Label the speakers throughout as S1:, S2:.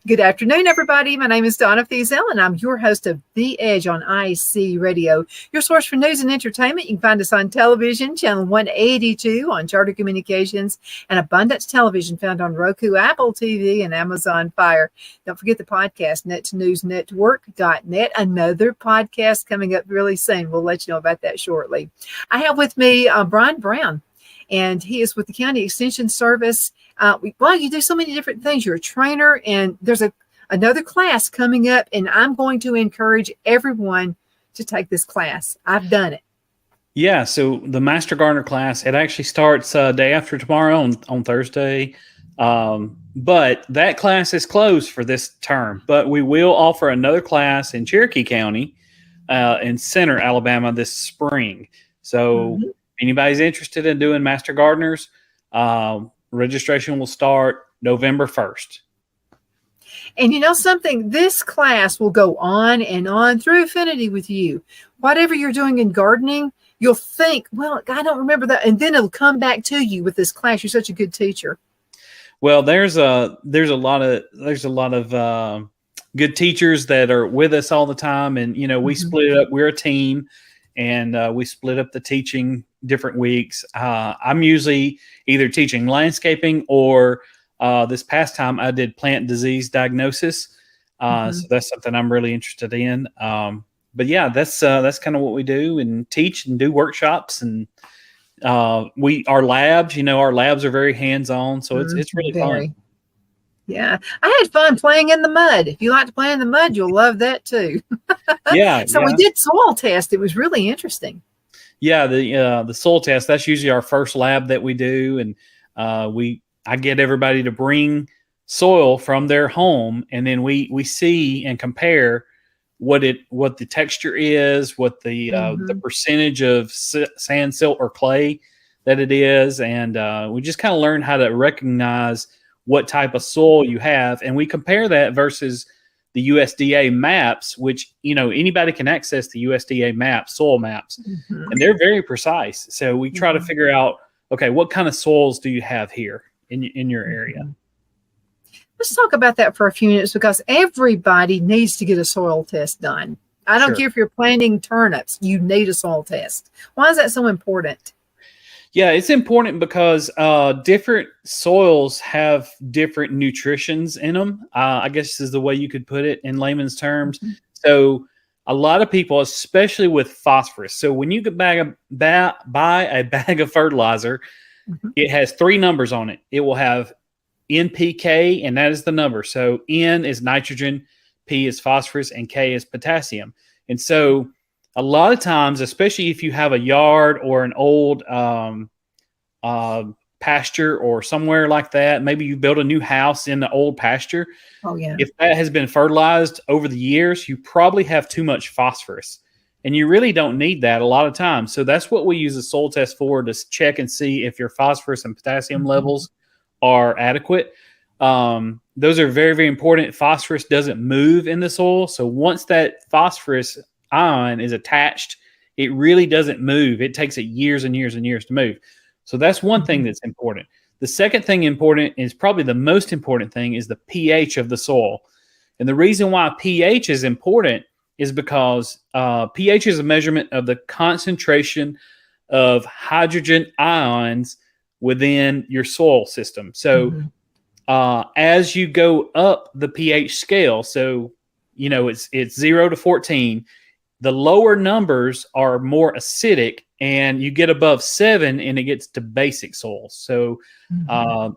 S1: Good afternoon, everybody. My name is Donna Fiesel, and I'm your host of The Edge on IC Radio, your source for news and entertainment. You can find us on television, channel 182 on Charter Communications, and Abundance Television, found on Roku, Apple TV, and Amazon Fire. Don't forget the podcast, netsnewsnetwork.net. Another podcast coming up really soon. We'll let you know about that shortly. I have with me Brian Brown, and he is with the County Extension Service. You do so many different things. You're a trainer, and there's another class coming up, and I'm going to encourage everyone to take this class. I've done it.
S2: Yeah, so the Master Gardener class, it actually starts day after tomorrow on Thursday. But that class is closed for this term. But we will offer another class in Cherokee County in Center, Alabama this spring. So if anybody's interested in doing Master Gardeners, registration will start November 1st.
S1: And you know something? This class will go on and on through affinity with you. Whatever you're doing in gardening, you'll think, well, I don't remember that. And then it'll come back to you with this class. You're such a good teacher.
S2: Well, there's a lot of good teachers that are with us all the time. And, you know, we split it up. We're a team, and we split up the teaching different weeks. I'm usually either teaching landscaping or this past time I did plant disease diagnosis. So that's something I'm really interested in. But yeah, that's kind of what we do, and teach and do workshops, and our labs, our labs are very hands-on. So it's really fun.
S1: Yeah. I had fun playing in the mud. If you like to play in the mud, you'll love that too.
S2: Yeah.
S1: So we did soil test. It was really interesting.
S2: Yeah, the soil test, that's usually our first lab that we do, and I get everybody to bring soil from their home, and then we see and compare what the texture is, what the percentage of sand, silt, or clay that it is, and we just kind of learn how to recognize what type of soil you have, and we compare that versus the USDA maps, which, anybody can access the USDA maps, soil maps, and they're very precise. So we try to figure out, okay, what kind of soils do you have here in your area?
S1: Let's talk about that for a few minutes, because everybody needs to get a soil test done. I don't care if you're planting turnips, you need a soil test. Why is that so important?
S2: Yeah, it's important because different soils have different nutritions in them. I guess is the way you could put it in layman's terms. So a lot of people, especially with phosphorus. So when you buy a bag of fertilizer, it has 3 numbers on it. It will have NPK, and that is the number. So N is nitrogen, P is phosphorus, and K is potassium. And so a lot of times, especially if you have a yard or an old pasture or somewhere like that, maybe you built a new house in the old pasture.
S1: Oh, yeah.
S2: If that has been fertilized over the years, you probably have too much phosphorus, and you really don't need that a lot of times. So that's what we use a soil test for, to check and see if your phosphorus and potassium levels are adequate. Those are very, very important. Phosphorus doesn't move in the soil. So once that phosphorus ion is attached, it really doesn't move. It takes it years and years and years to move. So that's one thing that's important. The second thing important is probably the most important thing is the pH of the soil. And the reason why pH is important is because pH is a measurement of the concentration of hydrogen ions within your soil system. So as you go up the pH scale, so it's 0 to 14, the lower numbers are more acidic, and you get above 7 and it gets to basic soils. So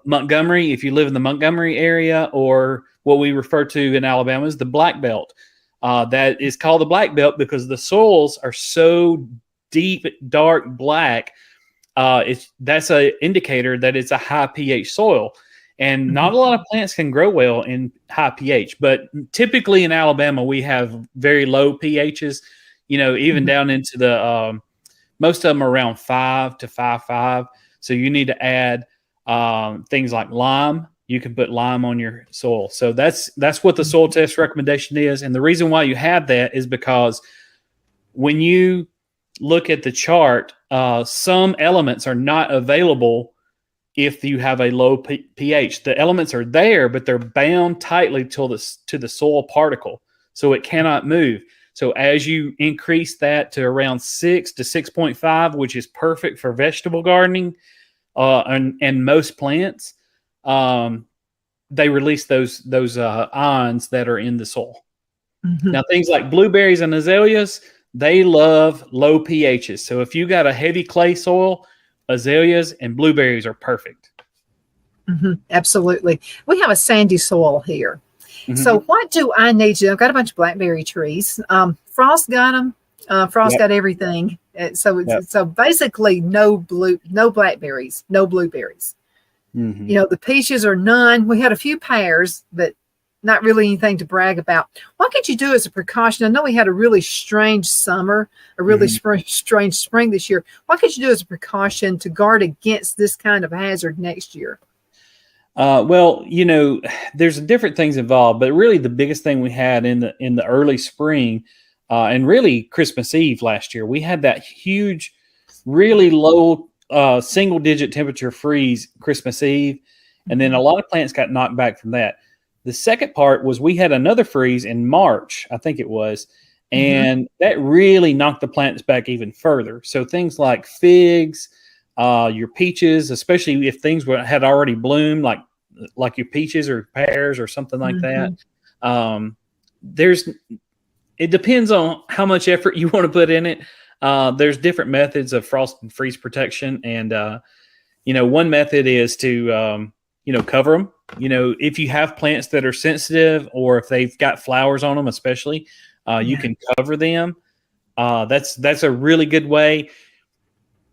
S2: Montgomery, if you live in the Montgomery area, or what we refer to in Alabama as the Black Belt, that is called the Black Belt because the soils are so deep, dark black. That's an indicator that it's a high pH soil. And not a lot of plants can grow well in high pH, but typically in Alabama, we have very low pHs, even down into the, most of them are around 5 to 5.5. So you need to add things like lime. You can put lime on your soil. So that's what the soil test recommendation is. And the reason why you have that is because when you look at the chart, some elements are not available if you have a low pH. The elements are there, but they're bound tightly to the soil particle, so it cannot move. So as you increase that to around 6 to 6.5, which is perfect for vegetable gardening and most plants, they release those ions that are in the soil.
S1: Mm-hmm.
S2: Now, things like blueberries and azaleas, they love low pHs. So if you got a heavy clay soil, azaleas and blueberries are perfect.
S1: Mm-hmm. Absolutely. We have a sandy soil here.
S2: Mm-hmm.
S1: So what do I need to do? I've got a bunch of blackberry trees. Frost got them. Frost got everything. So basically no blackberries, no blueberries.
S2: Mm-hmm.
S1: You know, the peaches are none. We had a few pears, but not really anything to brag about. What could you do as a precaution? I know we had a really strange summer, a really strange spring this year. What could you do as a precaution to guard against this kind of hazard next year?
S2: Well, you know, there's different things involved, but really the biggest thing we had in the early spring and really Christmas Eve last year, we had that huge, really low single digit temperature freeze Christmas Eve. And then a lot of plants got knocked back from that. The second part was we had another freeze in March, I think it was, and that really knocked the plants back even further. So things like figs, your peaches, especially if things had already bloomed, like your peaches or pears or something like that. It depends on how much effort you want to put in it. There's different methods of frost and freeze protection, and one method is to cover them. If you have plants that are sensitive or if they've got flowers on them, especially, you can cover them. That's a really good way.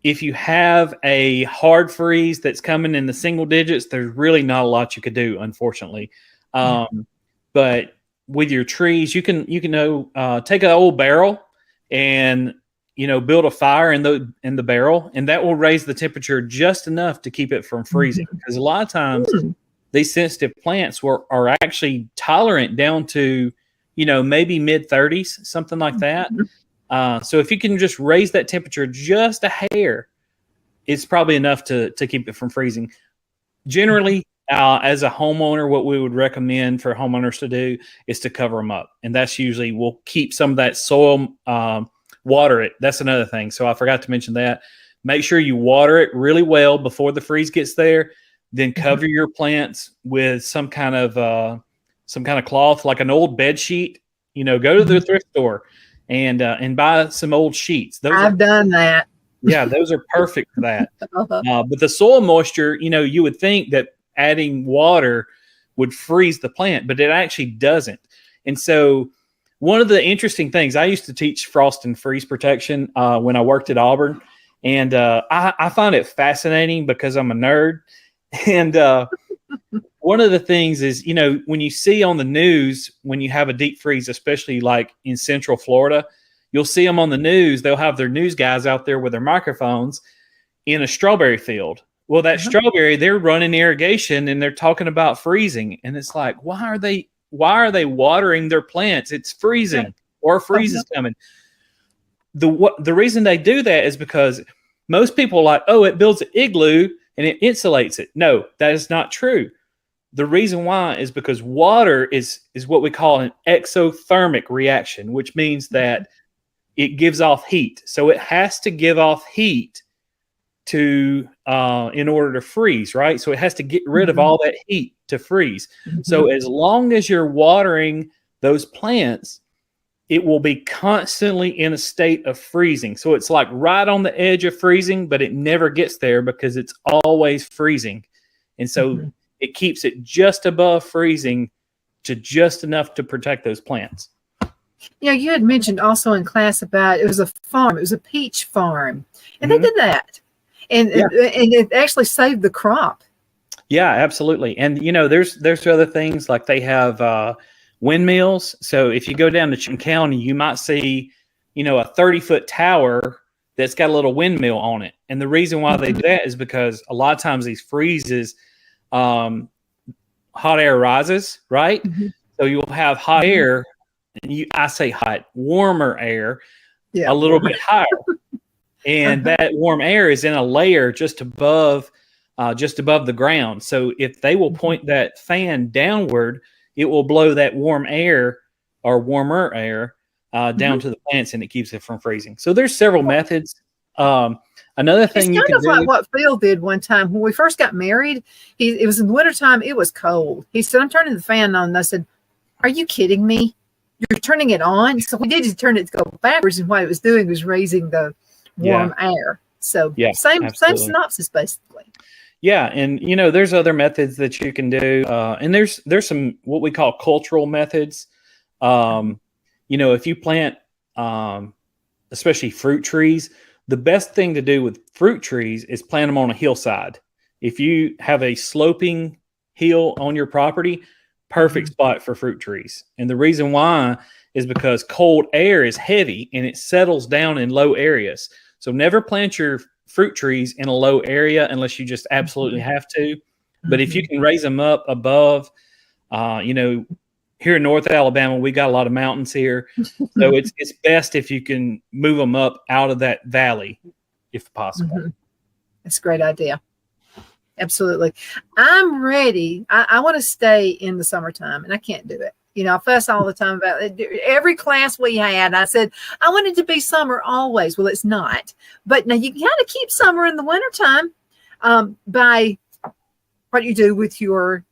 S2: If you have a hard freeze that's coming in the single digits, there's really not a lot you could do, unfortunately. But with your trees, you can take an old barrel and build a fire in the barrel, and that will raise the temperature just enough to keep it from freezing. Because a lot of times these sensitive plants are actually tolerant down to maybe mid 30s, something like that. So if you can just raise that temperature just a hair, it's probably enough to keep it from freezing. Generally, as a homeowner, what we would recommend for homeowners to do is to cover them up. And that's usually will keep some of that soil, water it. That's another thing. So I forgot to mention that. Make sure you water it really well before the freeze gets there. Then cover your plants with some kind of cloth, like an old bed sheet. Go to the thrift store and buy some old sheets.
S1: I've done that.
S2: Yeah, those are perfect for that. But the soil moisture, you would think that adding water would freeze the plant, but it actually doesn't. And so one of the interesting things, I used to teach frost and freeze protection when I worked at Auburn. And I find it fascinating because I'm a nerd. And one of the things is, when you see on the news, when you have a deep freeze, especially like in Central Florida, you'll see them on the news. They'll have their news guys out there with their microphones in a strawberry field. Well, that strawberry, they're running irrigation and they're talking about freezing. And it's like, why are they watering their plants? It's freezing or freeze is coming. The reason they do that is because most people are like, oh, it builds an igloo and it insulates it. No, that is not true. The reason why is because water is what we call an exothermic reaction, which means that it gives off heat. So it has to give off heat in order to freeze, right? So it has to get rid of all that heat to freeze. So as long as you're watering those plants, it will be constantly in a state of freezing. So it's like right on the edge of freezing, but it never gets there because it's always freezing. And so it keeps it just above freezing to just enough to protect those plants.
S1: You had mentioned also in class about it was a farm. It was a peach farm. And they did that. And it actually saved the crop. Yeah,
S2: absolutely. And, there's other things like they have windmills. So if you go down to Chin County, you might see, a 30-foot tower that's got a little windmill on it. And the reason why they do that is because a lot of times these freezes, hot air rises, right? So you'll have hot air, and I say hot, warmer air, a little bit higher. And that warm air is in a layer just above just above the ground. So if they will point that fan downward, it will blow that warm air or warmer air down to the plants, and it keeps it from freezing. So there's several methods. Another thing you can
S1: It's kind of
S2: do,
S1: like what Phil did one time when we first got married. It was in the wintertime. It was cold. He said, I'm turning the fan on. And I said, are you kidding me? You're turning it on? So we did just turn it to go backwards. And what it was doing was raising the warm air. So same synopsis, basically.
S2: Yeah. And, there's other methods that you can do. And there's some what we call cultural methods. If you plant, especially fruit trees, the best thing to do with fruit trees is plant them on a hillside. If you have a sloping hill on your property, perfect spot for fruit trees. And the reason why is because cold air is heavy and it settles down in low areas. So never plant your fruit trees in a low area unless you just absolutely have to. But if you can raise them up above, here in North Alabama, we got a lot of mountains here. So it's best if you can move them up out of that valley, if possible.
S1: That's a great idea. Absolutely. I'm ready. I want to stay in the summertime, and I can't do it. I fuss all the time about it. Every class we had, I said, I wanted to be summer always. Well, it's not. But now you kind of keep summer in the wintertime by what you do with your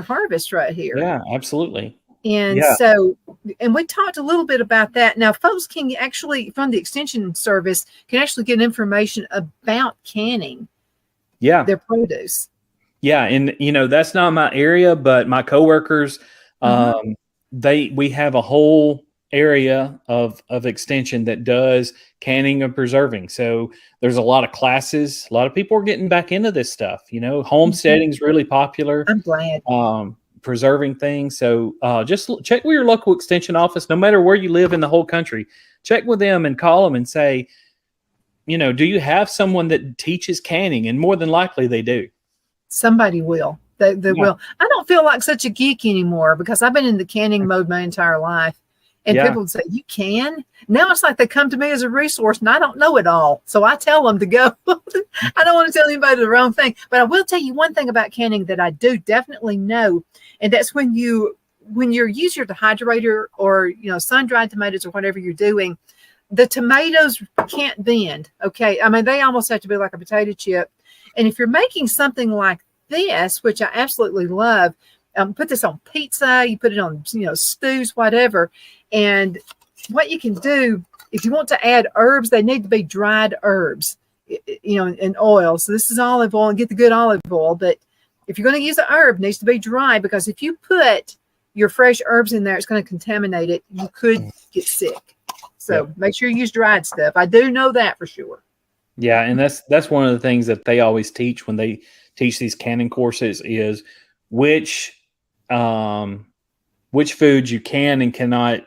S1: harvest right here.
S2: Yeah, absolutely.
S1: And so, and we talked a little bit about that. Now, folks can actually, from the Extension Service, can actually get information about canning their produce. Yeah.
S2: And, that's not my area, but my coworkers, we have a whole area of Extension that does canning and preserving. So there's a lot of classes. A lot of people are getting back into this stuff. Homesteading is really popular.
S1: I'm glad.
S2: Preserving things. So just check with your local Extension office, no matter where you live in the whole country. Check with them and call them and say, do you have someone that teaches canning? And more than likely they do.
S1: Somebody will. They will. I don't feel like such a geek anymore because I've been in the canning mode my entire life. And people would say, you can? Now it's like they come to me as a resource and I don't know it all. So I tell them to go. I don't want to tell anybody the wrong thing. But I will tell you one thing about canning that I do definitely know. And that's when you're using your dehydrator or, sun-dried tomatoes or whatever you're doing, the tomatoes can't bend. Okay. I mean, they almost have to be like a potato chip. And if you're making something like this, which I absolutely love, put this on pizza, you put it on, stews, whatever. And what you can do, if you want to add herbs, they need to be dried herbs, in oil. So this is olive oil, and get the good olive oil. But if you're going to use a herb, it needs to be dry, because if you put your fresh herbs in there, it's going to contaminate it. You could get sick. So make sure you use dried stuff. I do know that for sure.
S2: Yeah. And that's one of the things that they always teach when they teach these canning courses is which foods you can and cannot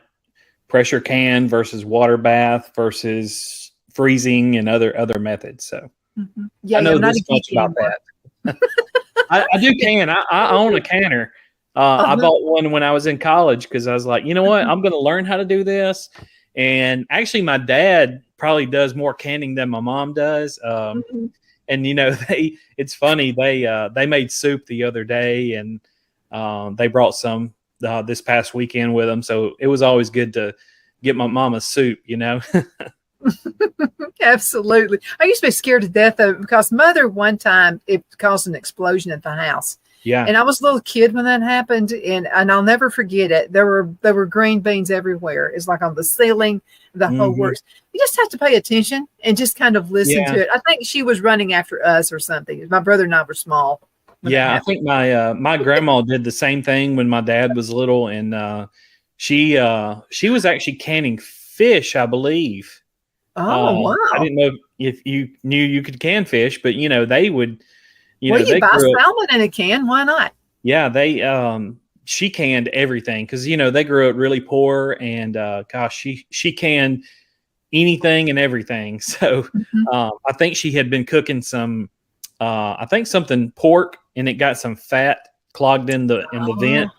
S2: pressure can versus water bath versus freezing and other methods. So I know this much about that. I do can. I own a canner. I bought one when I was in college because I was like, you know what? I'm going to learn how to do this. And actually, my dad probably does more canning than my mom does. And it's funny. They made soup the other day, and they brought some this past weekend with them. So it was always good to get my mama's soup,
S1: Absolutely. I used to be scared to death of it because Mother, one time, it caused an explosion at the house.
S2: Yeah.
S1: And I was a little kid when that happened, and I'll never forget it. There were green beans everywhere. It's like on the ceiling, the whole works. You just have to pay attention and just kind of listen to it. I think she was running after us or something. My brother and I were small.
S2: Yeah, I think my grandma did the same thing when my dad was little, and she was actually canning fish, I believe.
S1: Oh, wow!
S2: I didn't know if you knew you could can fish, but they would.
S1: You buy salmon in a can. Why not?
S2: Yeah, she canned everything because they grew up really poor, and she canned anything and everything. So I think she had been cooking some. I think something pork, and it got some fat clogged in the vent,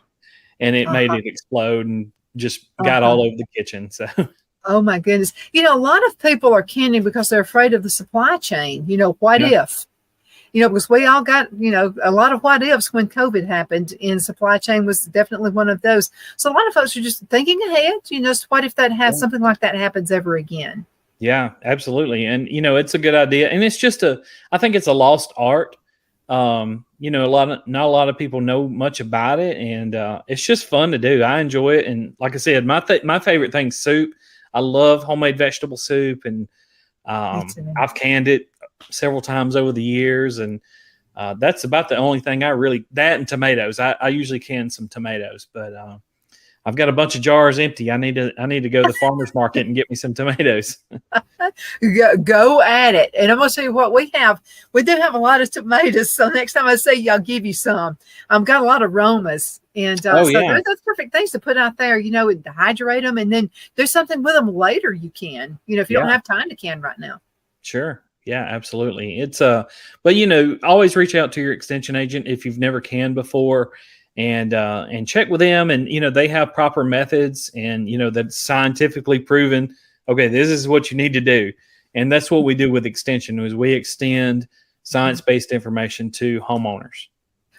S2: and it made it explode and just got all over the kitchen. So,
S1: oh my goodness! A lot of people are canning because they're afraid of the supply chain. What if? because we all got, a lot of what ifs when COVID happened, and supply chain was definitely one of those. So a lot of folks are just thinking ahead, so what if that has something like that happens ever again?
S2: Yeah, absolutely. And, it's a good idea. And it's just I think it's a lost art. Not a lot of people know much about it, and it's just fun to do. I enjoy it. And like I said, my favorite thing's soup. I love homemade vegetable soup, and I've canned it several times over the years. And that's about the only thing that and tomatoes. I usually can some tomatoes, but I've got a bunch of jars empty. I need to go to the farmer's market and get me some tomatoes.
S1: Go at it. And I'm going to tell you what we have. We do have a lot of tomatoes. So next time I see you, I'll give you some. I've got a lot of Romas. And that's perfect things to put out there, and dehydrate them and then do something with them later. You can, if you don't have time to can right now.
S2: Sure. Yeah, absolutely. It's but always reach out to your extension agent if you've never canned before. And check with them, and they have proper methods, and that's scientifically proven. Okay, this is what you need to do, and that's what we do with extension. Is we extend science-based information to homeowners.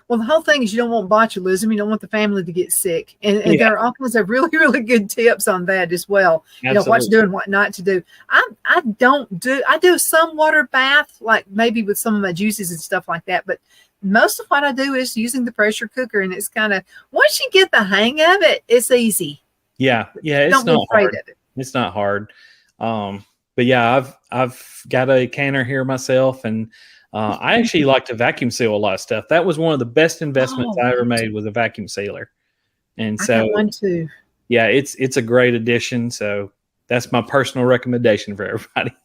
S1: Well, the whole thing is you don't want botulism. You don't want the family to get sick, and there are all kinds of really, really good tips on that as well.
S2: Absolutely.
S1: What to do and what not to do. I do some water bath, like maybe with some of my juices and stuff like that, but most of what I do is using the pressure cooker, and it's kind of, once you get the hang of it, it's easy.
S2: Yeah. It's not hard. It's not hard. But yeah, I've got a canner here myself, and I actually like to vacuum seal a lot of stuff. That was one of the best investments I ever made, was a vacuum sealer. And so,
S1: I got one too.
S2: Yeah, it's a great addition. So that's my personal recommendation for everybody.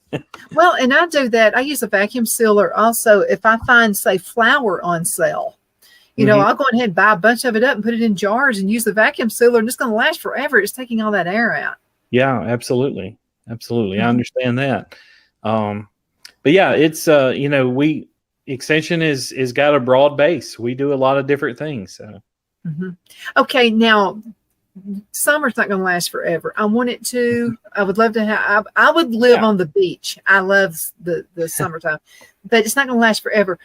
S1: Well, and I do that. I use a vacuum sealer also if I find, say, flour on sale. I'll go ahead and buy a bunch of it up and put it in jars and use the vacuum sealer, and it's going to last forever. It's taking all that air out.
S2: Yeah, absolutely. Absolutely. I understand that. But yeah, it's, extension is got a broad base. We do a lot of different things. So.
S1: Okay. Now, summer's not going to last forever. I want it to. I would love to have. I would live on the beach. I love the summertime, but it's not going to last forever.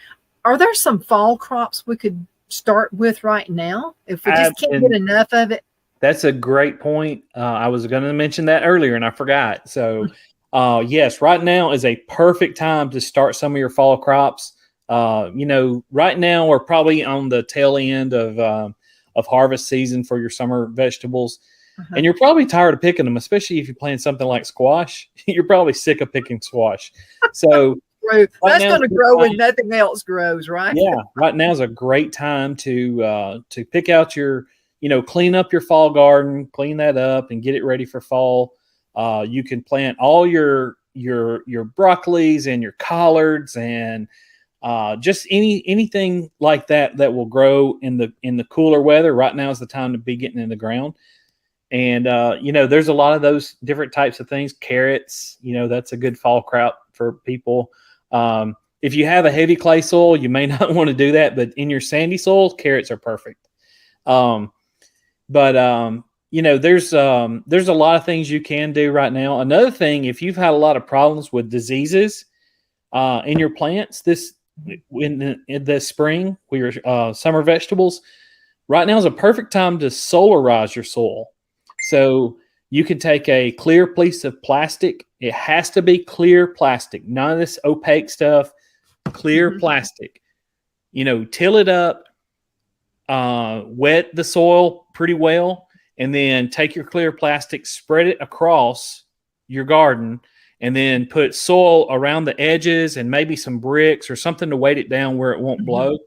S1: Are there some fall crops we could start with right now if we just can't get enough of it?
S2: That's a great point. I was going to mention that earlier and I forgot. So, yes, right now is a perfect time to start some of your fall crops. Right now we're probably on the tail end of harvest season for your summer vegetables. And you're probably tired of picking them, especially if you're plant something like squash. You're probably sick of picking squash. So
S1: that's going to grow when nothing else grows, right?
S2: Yeah. Right now is a great time to pick out your, clean up your fall garden, clean that up and get it ready for fall. You can plant all your broccolis and your collards and just anything like that will grow in the cooler weather. Right now is the time to be getting in the ground. And, there's a lot of those different types of things. Carrots, that's a good fall crop for people. If you have a heavy clay soil, you may not want to do that, but in your sandy soils, carrots are perfect. There's a lot of things you can do right now. Another thing, if you've had a lot of problems with diseases in your plants in the spring with your summer vegetables, right now is a perfect time to solarize your soil. So you can take a clear piece of plastic. It has to be clear plastic, none of this opaque stuff. Clear plastic. Till it up, wet the soil pretty well, and then take your clear plastic, spread it across your garden, and then put soil around the edges and maybe some bricks or something to weight it down where it won't blow,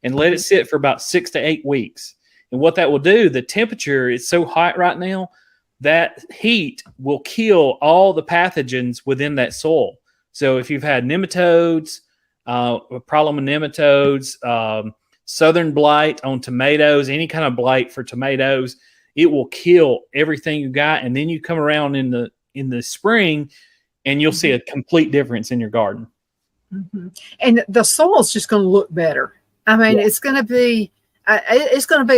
S2: and let it sit for about 6 to 8 weeks. And what that will do, the temperature is so hot right now, that heat will kill all the pathogens within that soil. So if you've had nematodes, a problem with nematodes, southern blight on tomatoes, any kind of blight for tomatoes, it will kill everything you got. And then you come around in the spring and you'll see a complete difference in your garden.
S1: And the soil's just going to look better. I mean, it's going to be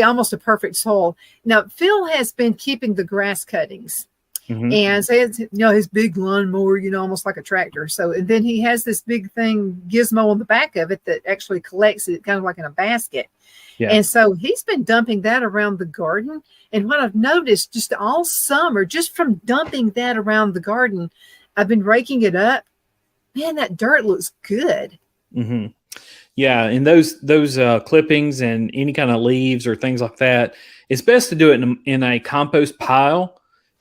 S1: almost a perfect soil. Now, Phil has been keeping the grass cuttings.
S2: Mhm.
S1: And so it's, his big lawnmower, almost like a tractor. So, and then he has this big thing gizmo on the back of it that actually collects it kind of like in a basket.
S2: Yeah.
S1: And so he's been dumping that around the garden. And what I've noticed just all summer, just from dumping that around the garden, I've been raking it up. Man, that dirt looks good.
S2: Mm-hmm. Yeah, and those clippings and any kind of leaves or things like that, it's best to do it in a compost pile.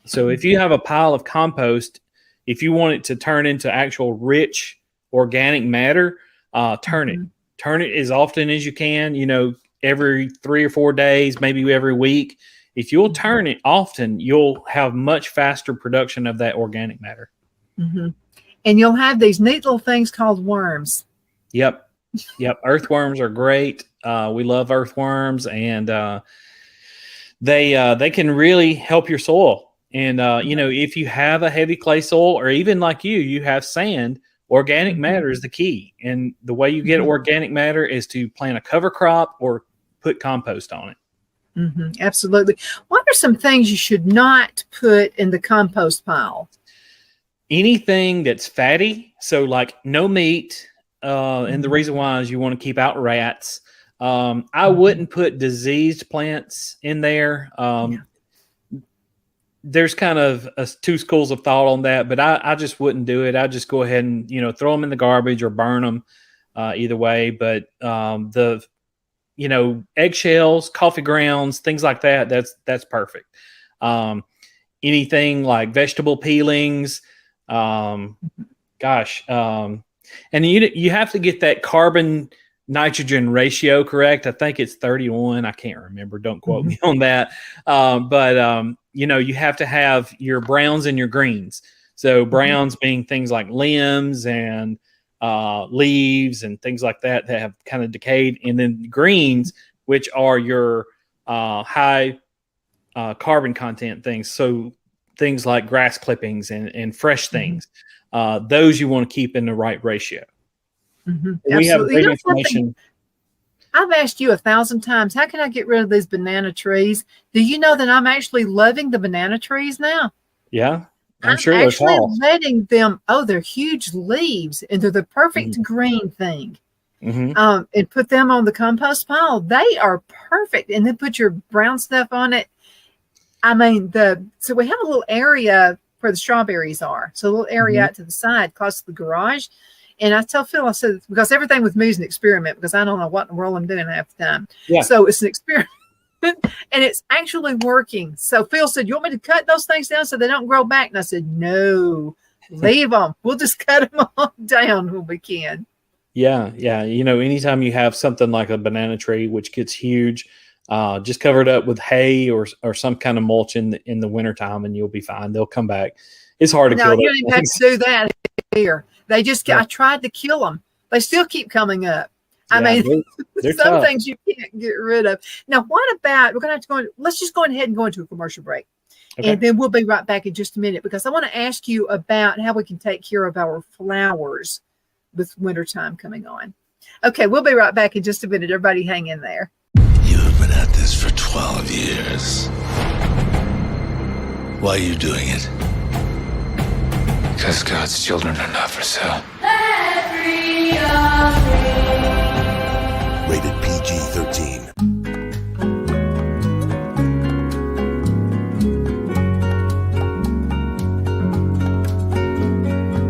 S2: So if you have a pile of compost, if you want it to turn into actual rich organic matter, turn it. Turn it as often as you can, every 3 or 4 days, maybe every week. If you'll turn it often, you'll have much faster production of that organic matter.
S1: Mm-hmm. And you'll have these neat little things called worms.
S2: Yep. Earthworms are great. We love earthworms, and they can really help your soil. And if you have a heavy clay soil, or even like you have sand, organic matter is the key. And the way you get organic matter is to plant a cover crop or put compost on it.
S1: Mm-hmm. Absolutely. What are some things you should not put in the compost pile?
S2: Anything that's fatty, so like no meat. And the reason why is you want to keep out rats. I wouldn't put diseased plants in there. There's kind of two schools of thought on that, but I just wouldn't do it. I just go ahead and, throw them in the garbage or burn them, either way. But eggshells, coffee grounds, things like that, that's perfect. Anything like vegetable peelings, and you have to get that carbon nitrogen ratio correct. I think it's 30-1. I can't remember. Don't quote me on that. But you have to have your browns and your greens. So browns being things like limbs and leaves and things like that have kind of decayed. And then greens, which are your high carbon content things. So things like grass clippings and fresh things. Those you want to keep in the right ratio. We have great information.
S1: I've asked you 1,000 times, how can I get rid of these banana trees? Do you know that I'm actually loving the banana trees now?
S2: Yeah,
S1: I'm
S2: sure they're
S1: actually
S2: tall.
S1: letting them, they're huge leaves, and they're the perfect green thing. And put them on the compost pile. They are perfect. And then put your brown stuff on it. I mean, so we have a little area where the strawberries are. So a little area out to the side, close to the garage. And I tell Phil, I said, because everything with me is an experiment, because I don't know what in the world I'm doing half the time. Yeah. So it's an experiment. And it's actually working. So Phil said, you want me to cut those things down so they don't grow back? And I said, no, leave them. We'll just cut them all down when we can.
S2: Yeah. Anytime you have something like a banana tree, which gets huge, just cover it up with hay or some kind of mulch in the wintertime, and you'll be fine. They'll come back. It's hard to kill them. No, you don't even have to do that
S1: here. They just, I tried to kill them. They still keep coming up. I mean, they're some tough. Things you can't get rid of. Now, what about, we're going to have to let's just go ahead and go into a commercial break. Okay. And then we'll be right back in just a minute, because I want to ask you about how we can take care of our flowers with wintertime coming on. Okay, we'll be right back in just a minute. Everybody hang in there.
S3: You've been at this for 12 years. Why are you doing it? Because God's children are not for sale.
S4: Rated PG-13.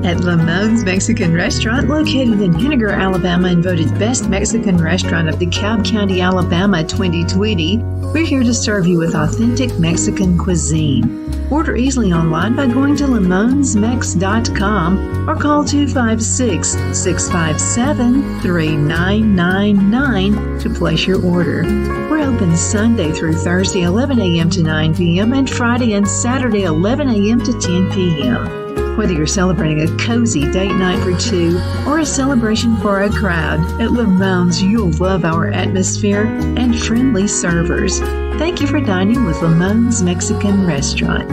S1: At Lamone's Mexican Restaurant, located in Henniger, Alabama, and voted Best Mexican Restaurant of DeKalb County, Alabama 2020, we're here to serve you with authentic Mexican cuisine. Order easily online by going to lamonsmex.com or call 256-657-3999 to place your order. We're open Sunday through Thursday, 11 a.m. to 9 p.m. and Friday and Saturday, 11 a.m. to 10 p.m. Whether you're celebrating a cozy date night for two or a celebration for a crowd, at Lamone's you'll love our atmosphere and friendly servers. Thank you for dining with Lamone's Mexican Restaurant.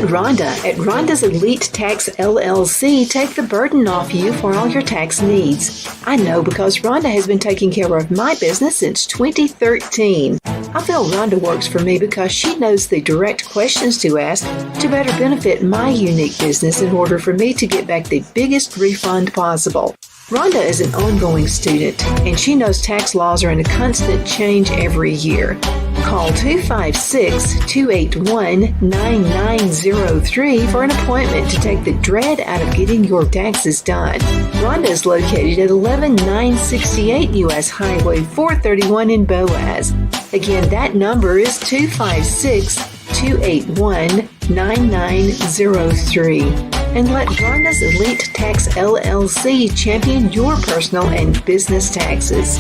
S1: Let Rhonda at Rhonda's Elite Tax LLC take the burden off you for all your tax needs. I know because Rhonda has been taking care of my business since 2013. I feel Rhonda works for me because she knows the direct questions to ask to better benefit my unique business in order for me to get back the biggest refund possible. Rhonda is an ongoing student, and she knows tax laws are in a constant change every year. Call 256-281-9903 for an appointment to take the dread out of getting your taxes done. Rhonda is located at 11968 U.S. Highway 431 in Boaz. Again, that number is 256-281-9903. And let Rhonda's Elite Tax LLC champion your personal and business taxes.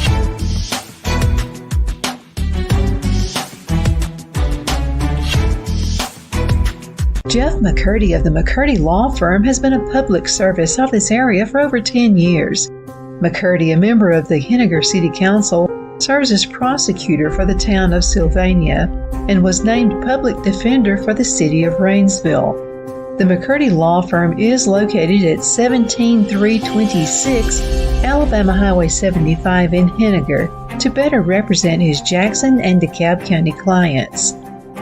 S1: Jeff McCurdy of the McCurdy Law Firm has been a public service of this area for over 10 years. McCurdy, a member of the Henniger City Council, serves as prosecutor for the town of Sylvania and was named public defender for the city of Rainsville. The McCurdy Law Firm is located at 17326 Alabama Highway 75 in Henniger to better represent his Jackson and DeKalb County clients.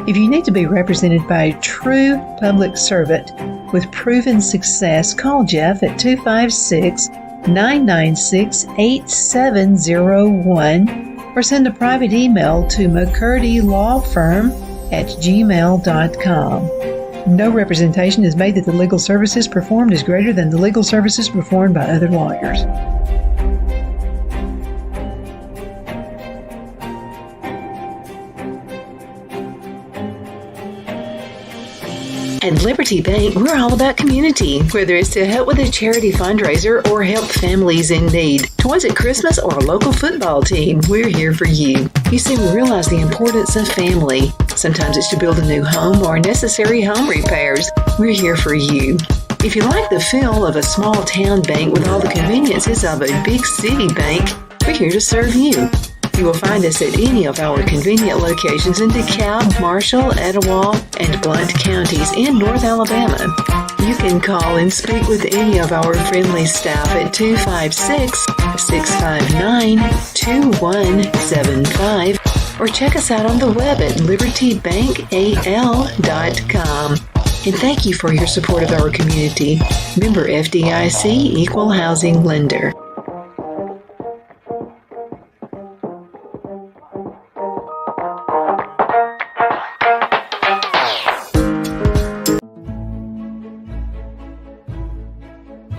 S1: If you need to be represented by a true public servant with proven success, call Jeff at 256-996-8701 or send a private email to mccurdylawfirm@gmail.com. No representation is made that the legal services performed is greater than the legal services performed by other lawyers. At Liberty Bank, we're all about community, whether it's to help with a charity fundraiser or help families in need. Toys at Christmas or a local football team, we're here for you. You see, we realize the importance of family. Sometimes it's to build a new home or necessary home repairs. We're here for you. If you like the feel of a small town bank with all the conveniences of a big city bank, we're here to serve you. You will find us at any of our convenient locations in DeKalb, Marshall, Etowah, and Blount counties in North Alabama. You can call and speak with any of our friendly staff at 256-659-2175 or check us out on the web at libertybankal.com. And thank you for your support of our community. Member FDIC Equal Housing Lender.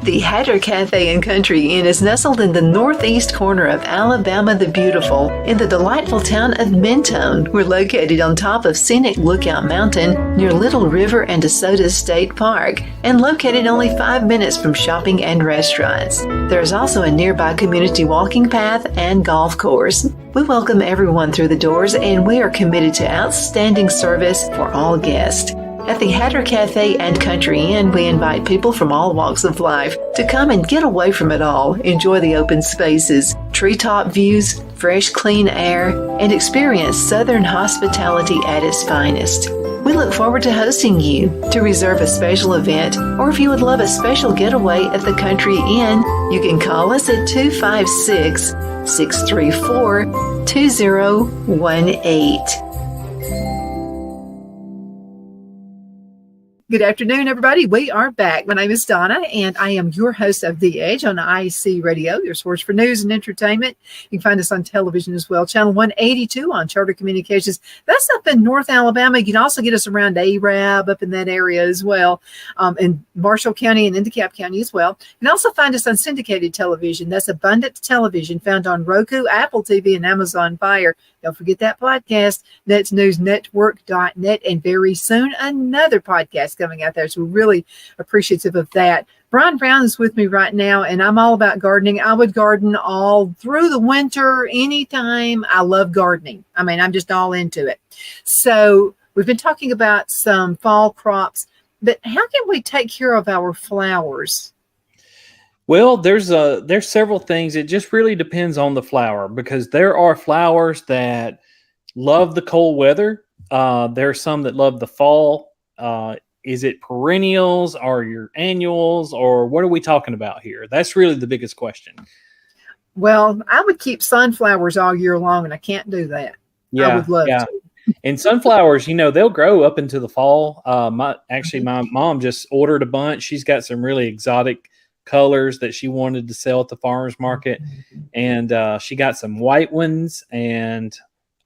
S1: The Hatter Cafe and Country Inn is nestled in the northeast corner of Alabama the Beautiful in the delightful town of Mentone. We're located on top of scenic Lookout Mountain near Little River and DeSoto State Park and located only 5 minutes from shopping and restaurants. There is also a nearby community walking path and golf course. We welcome everyone through the doors and we are committed to outstanding service for all guests. At the Hatter Cafe and Country Inn, we invite people from all walks of life to come and get away from it all, enjoy the open spaces, treetop views, fresh, clean air, and experience Southern hospitality at its finest. We look forward to hosting you. To reserve a special event, or if you would love a special getaway at the Country Inn, you can call us at 256-634-2018. Good afternoon, everybody. We are back. My name is Donna, and I am your host of The Edge on IC Radio, your source for news and entertainment. You can find us on television as well, channel 182 on Charter Communications. That's up in North Alabama. You can also get us around Arab, up in that area as well, in Marshall County and in DeKalb County as well. You can also find us on syndicated television. That's Abundant Television, found on Roku, Apple TV, and Amazon Fire. Don't forget that podcast, netsnewsnetwork.net, and very soon another podcast coming out there. So we're really appreciative of that. Brian Brown is with me right now, and I'm all about gardening. I would garden all through the winter, anytime. I love gardening. I mean, I'm just all into it. So we've been talking about some fall crops, but how can we take care of our flowers?
S2: Well, there's several things. It just really depends on the flower, because there are flowers that love the cold weather. There are some that love the fall. is it perennials or your annuals, or what are we talking about here? That's really the biggest question.
S1: Well, I would keep sunflowers all year long, and I can't do that. I would love to.
S2: And sunflowers, they'll grow up into the fall. My mom just ordered a bunch. She's got some really exotic colors that she wanted to sell at the farmer's market. And she got some white ones, and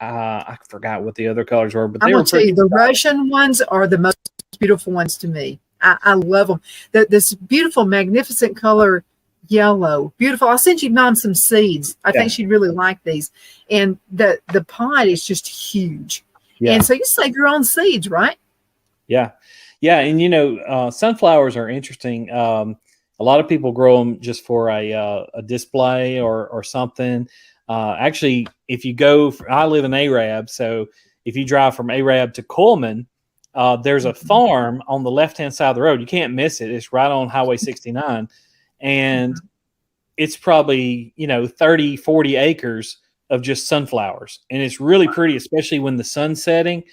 S2: I forgot what the other colors were. But
S1: I'm going to tell you, the Russian ones are the most beautiful ones to me. I love them. This beautiful, magnificent color, yellow, beautiful. I'll send you Mom some seeds. I think she'd really like these. And the pod is just huge. Yeah. And so you save your own seeds, right?
S2: Yeah. Yeah. And, sunflowers are interesting. A lot of people grow them just for a display or something. Actually, if you I live in Arab. So if you drive from Arab to Coleman, there's a farm on the left-hand side of the road. You can't miss it. It's right on Highway 69. And it's probably, 30, 40 acres of just sunflowers. And it's really pretty, especially when the sun's setting.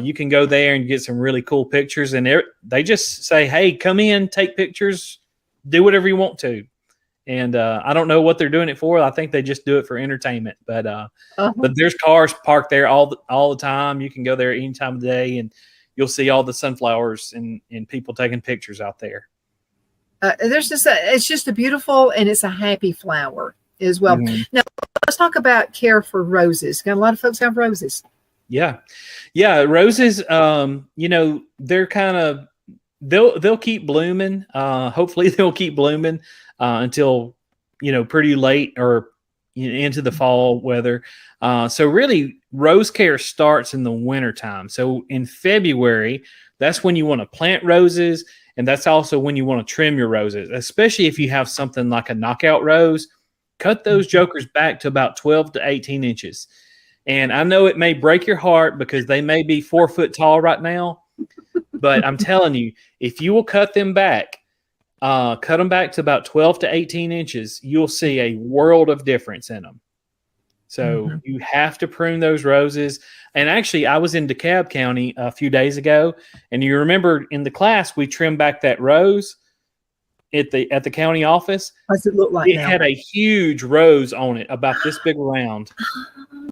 S2: You can go there and get some really cool pictures. And they just say, hey, come in, take pictures, do whatever you want to. And I don't know what they're doing it for. I think they just do it for entertainment. But but there's cars parked there all the time. You can go there any time of the day, and you'll see all the sunflowers and people taking pictures out there.
S1: It's just a beautiful, and it's a happy flower as well. Mm-hmm. Now, let's talk about care for roses. Got a lot of folks have roses.
S2: Yeah. Roses, they're kind of, they'll keep blooming. Hopefully they'll keep blooming until, pretty late or into the fall weather. So really rose care starts in the wintertime. So in February, that's when you want to plant roses. And that's also when you want to trim your roses, especially if you have something like a knockout rose. Cut those jokers back to about 12 to 18 inches. And I know it may break your heart because they may be 4 foot tall right now. But I'm telling you, if you will cut them back to about 12 to 18 inches, you'll see a world of difference in them. So you have to prune those roses. And actually, I was in DeKalb County a few days ago, and you remember in the class we trimmed back that rose at the county office.
S1: What's it look like?
S2: It had a huge rose on it, about this big around,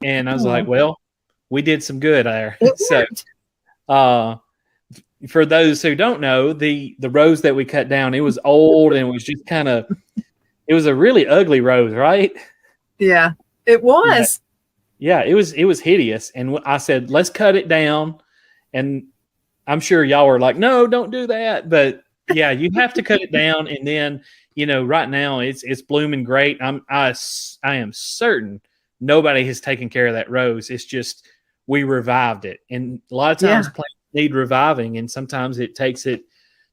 S2: and I was like, "Well, we did some good there." So, for those who don't know, the rose that we cut down, it was old and it was just it was a really ugly rose, right?
S1: Yeah. It was.
S2: Yeah, it was hideous. And I said, let's cut it down. And I'm sure y'all were like, no, don't do that. But yeah, you have to cut it down. And then, right now it's blooming great. I am certain nobody has taken care of that rose. It's just, we revived it. And a lot of times plants need reviving. And sometimes it takes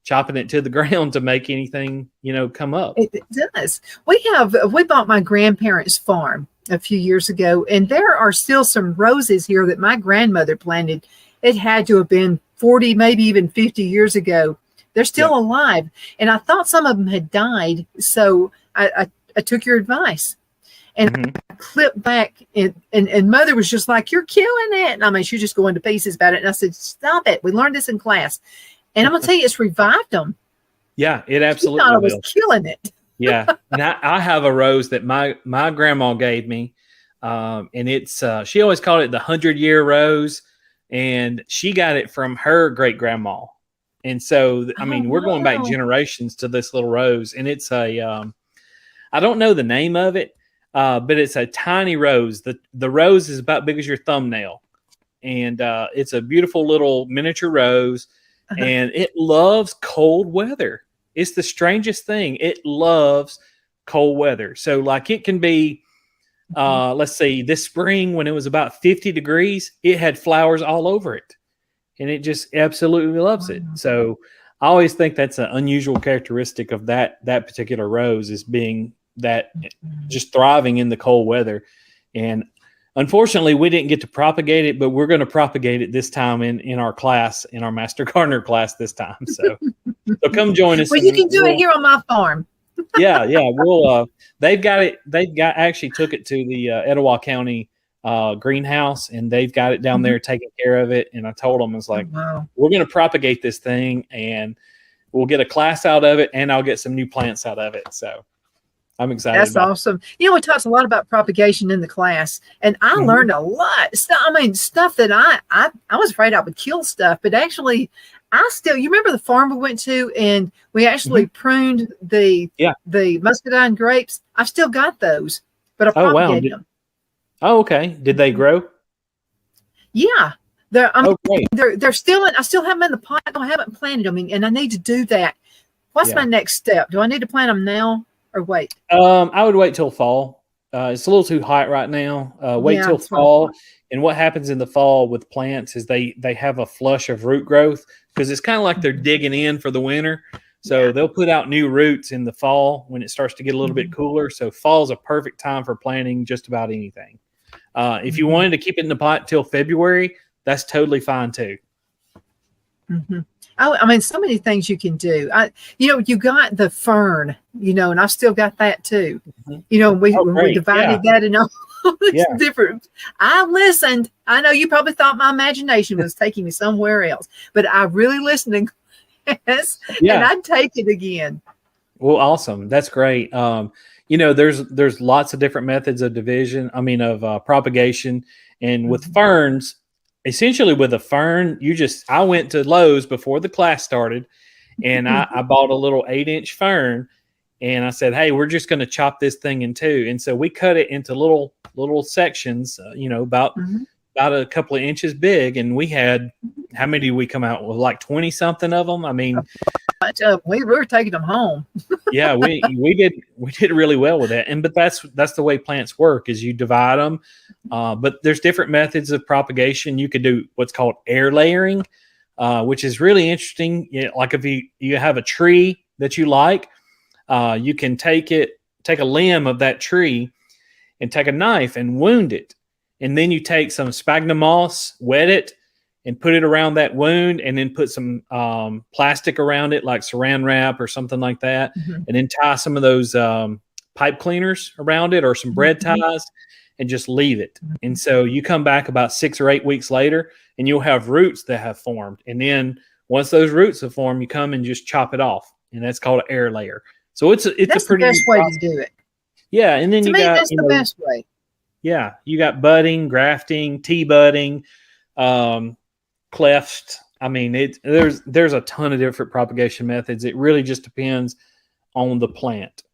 S2: chopping it to the ground to make anything, come up.
S1: It does. We bought my grandparents' farm a few years ago, and there are still some roses here that my grandmother planted. It had to have been 40, maybe even 50 years ago. They're still alive. And I thought some of them had died. So I took your advice and I clipped back and Mother was just like, you're killing it. And she was just going to pieces about it. And I said, stop it. We learned this in class. And I'm going to tell you, it's revived them.
S2: Yeah, it absolutely
S1: thought I was killing it.
S2: Yeah. And I have a rose that my grandma gave me. And it's, she always called it the 100-year rose. And she got it from her great grandma. And so, we're going back generations to this little rose. And it's I don't know the name of it, but it's a tiny rose. The rose is about big as your thumbnail. And it's a beautiful little miniature rose. And it loves cold weather. It's the strangest thing. It loves cold weather. So like it can be, let's see, this spring when it was about 50 degrees, it had flowers all over it. And it just absolutely loves it. So I always think that's an unusual characteristic of that particular rose, is being that just thriving in the cold weather. And unfortunately, we didn't get to propagate it, but we're going to propagate it this time in our class, in our Master Gardener class this time. So come join us.
S1: Well, you can do it here on my farm.
S2: Yeah. We'll. They've got it. Actually took it to the Etowah County greenhouse, and they've got it down there taking care of it. And I told them, I was like,
S1: Wow.
S2: we're going to propagate this thing, and we'll get a class out of it, and I'll get some new plants out of it. So I'm excited.
S1: That's awesome. You know, we talked a lot about propagation in the class, and I learned a lot. Stuff that I was afraid I would kill stuff, but actually, you remember the farm we went to, and we actually pruned the muscadine grapes. I've still got those, but I propagated them.
S2: Oh, okay. Did they grow?
S1: Yeah.
S2: Great.
S1: They're still in. I still have them in the pot. I haven't planted them, and I need to do that. What's my next step? Do I need to plant them now or wait?
S2: I would wait till fall. It's a little too hot right now. Wait till fall. And what happens in the fall with plants is they have a flush of root growth, because it's kind of like they're digging in for the winter. So they'll put out new roots in the fall when it starts to get a little bit cooler. So fall is a perfect time for planting just about anything. If you wanted to keep it in the pot till February, that's totally fine too.
S1: I mean, so many things you can do. You got the fern, and I've still got that too. We divided that in all these different. I listened. I know you probably thought my imagination was taking me somewhere else, but I really listened in class, and I'd take it again.
S2: Well, awesome. That's great. There's lots of different methods of division. Of propagation, and with ferns. Essentially, with a fern, I went to Lowe's before the class started, and I bought a little 8-inch fern, and I said, "Hey, we're just going to chop this thing in two." And so we cut it into little sections, about a couple of inches big, and we had, how many did we come out with? Like 20 something of them.
S1: We were taking them home.
S2: Yeah, we did really well with that. But that's the way plants work, is you divide them. But there's different methods of propagation. You could do what's called air layering, which is really interesting. Like if you have a tree that you like, you can take a limb of that tree and take a knife and wound it. And then you take some sphagnum moss, wet it, and put it around that wound, and then put some plastic around it, like saran wrap or something like that, and then tie some of those pipe cleaners around it, or some bread ties, and just leave it. And so you come back about 6 or 8 weeks later, and you'll have roots that have formed. And then once those roots have formed, you come and just chop it off, and that's called an air layer. So it's a pretty
S1: the best way to do it.
S2: Yeah, and then
S1: that's the best way.
S2: Yeah, you got budding, grafting, T-budding, cleft. There's a ton of different propagation methods. It really just depends on the plant.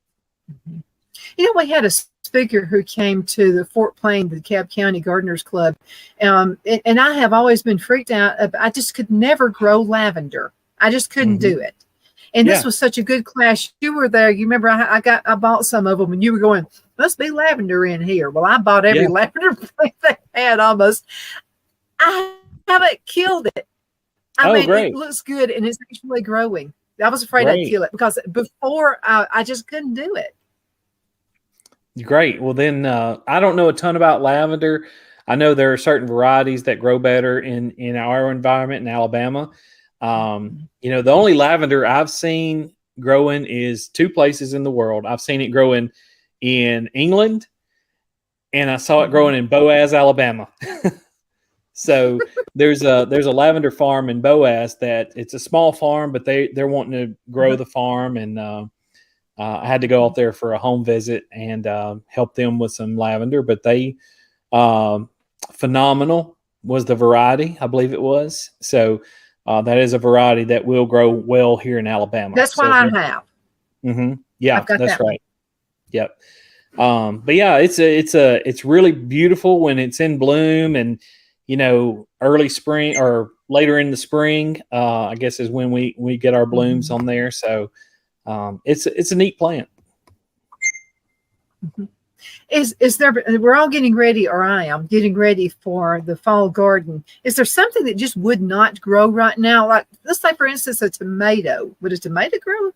S1: We had a speaker who came to the Fort Plain, the DeKalb County Gardeners Club, and I have always been freaked out. I just could never grow lavender. I just couldn't do it. And this was such a good class. You were there. You remember I bought some of them, and you were going, "Must be lavender in here." Well, I bought every lavender plant they had almost. I haven't killed it.
S2: Great.
S1: It looks good, and it's actually growing. I was afraid I'd kill it, because before I just couldn't do it.
S2: Great. Well, then I don't know a ton about lavender. I know there are certain varieties that grow better in our environment in Alabama. The only lavender I've seen growing is 2 places in the world. I've seen it growing in England, and I saw it growing in Boaz, Alabama. So there's a lavender farm in Boaz that it's a small farm, but they're wanting to grow the farm, and I had to go out there for a home visit and help them with some lavender. But they Phenomenal was the variety, I believe it was. So that is a variety that will grow well here in Alabama.
S1: That's what I have.
S2: Mm-hmm. Yeah, that's right. Yep. But yeah, it's really beautiful when it's in bloom, and early spring or later in the spring, I guess is when we get our blooms on there. So it's a neat plant.
S1: Mm-hmm. Is there, we're all getting ready, or I am getting ready for the fall garden. Is there something that just would not grow right now? Like, let's say, for instance, a tomato. Would a tomato grow?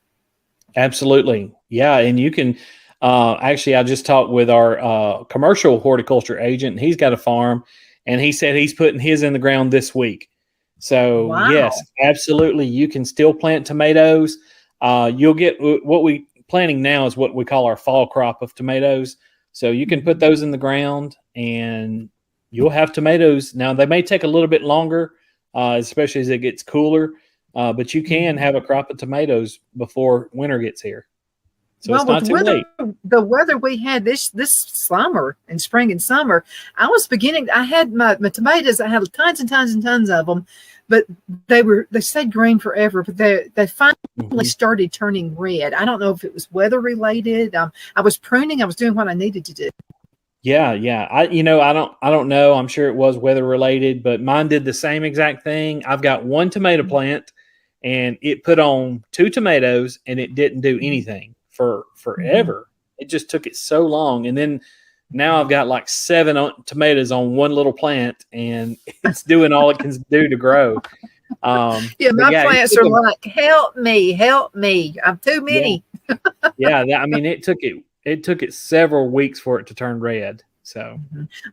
S2: Absolutely. Yeah. And you can, actually, I just talked with our commercial horticulture agent. He's got a farm, and he said he's putting his in the ground this week. So yes, absolutely. You can still plant tomatoes. You'll get what we planting now is what we call our fall crop of tomatoes. So you can put those in the ground, and you'll have tomatoes. Now they may take a little bit longer, especially as it gets cooler, but you can have a crop of tomatoes before winter gets here. So it's not
S1: with
S2: too late.
S1: the weather we had this summer and spring and summer, I was beginning. I had my tomatoes. I had tons and tons and tons of them, but they stayed green forever. But they finally started turning red. I don't know if it was weather related. I was pruning. I was doing what I needed to do.
S2: Yeah. I don't know. I'm sure it was weather related, but mine did the same exact thing. I've got one tomato plant, and it put on 2 tomatoes, and it didn't do anything for forever. It just took it so long. And then now I've got like 7 tomatoes on one little plant, and it's doing all it can do to grow.
S1: My plants are like, help me. I'm too many.
S2: It took it several weeks for it to turn red. So,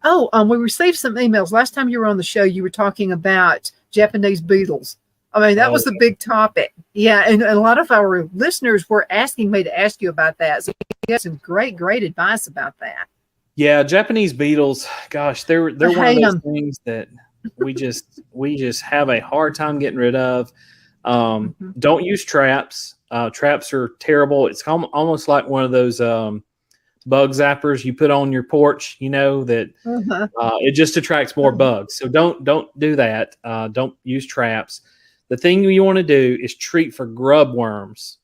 S1: we received some emails. Last time you were on the show, you were talking about Japanese beetles. I mean, that was the big topic. Yeah, and a lot of our listeners were asking me to ask you about that. So you got some great advice about that.
S2: Yeah, Japanese beetles, gosh, they're one of those things that we just have a hard time getting rid of. Don't use traps. Traps are terrible. It's almost like one of those bug zappers you put on your porch, that it just attracts more bugs. So don't do that. Don't use traps. The thing you want to do is treat for grub worms.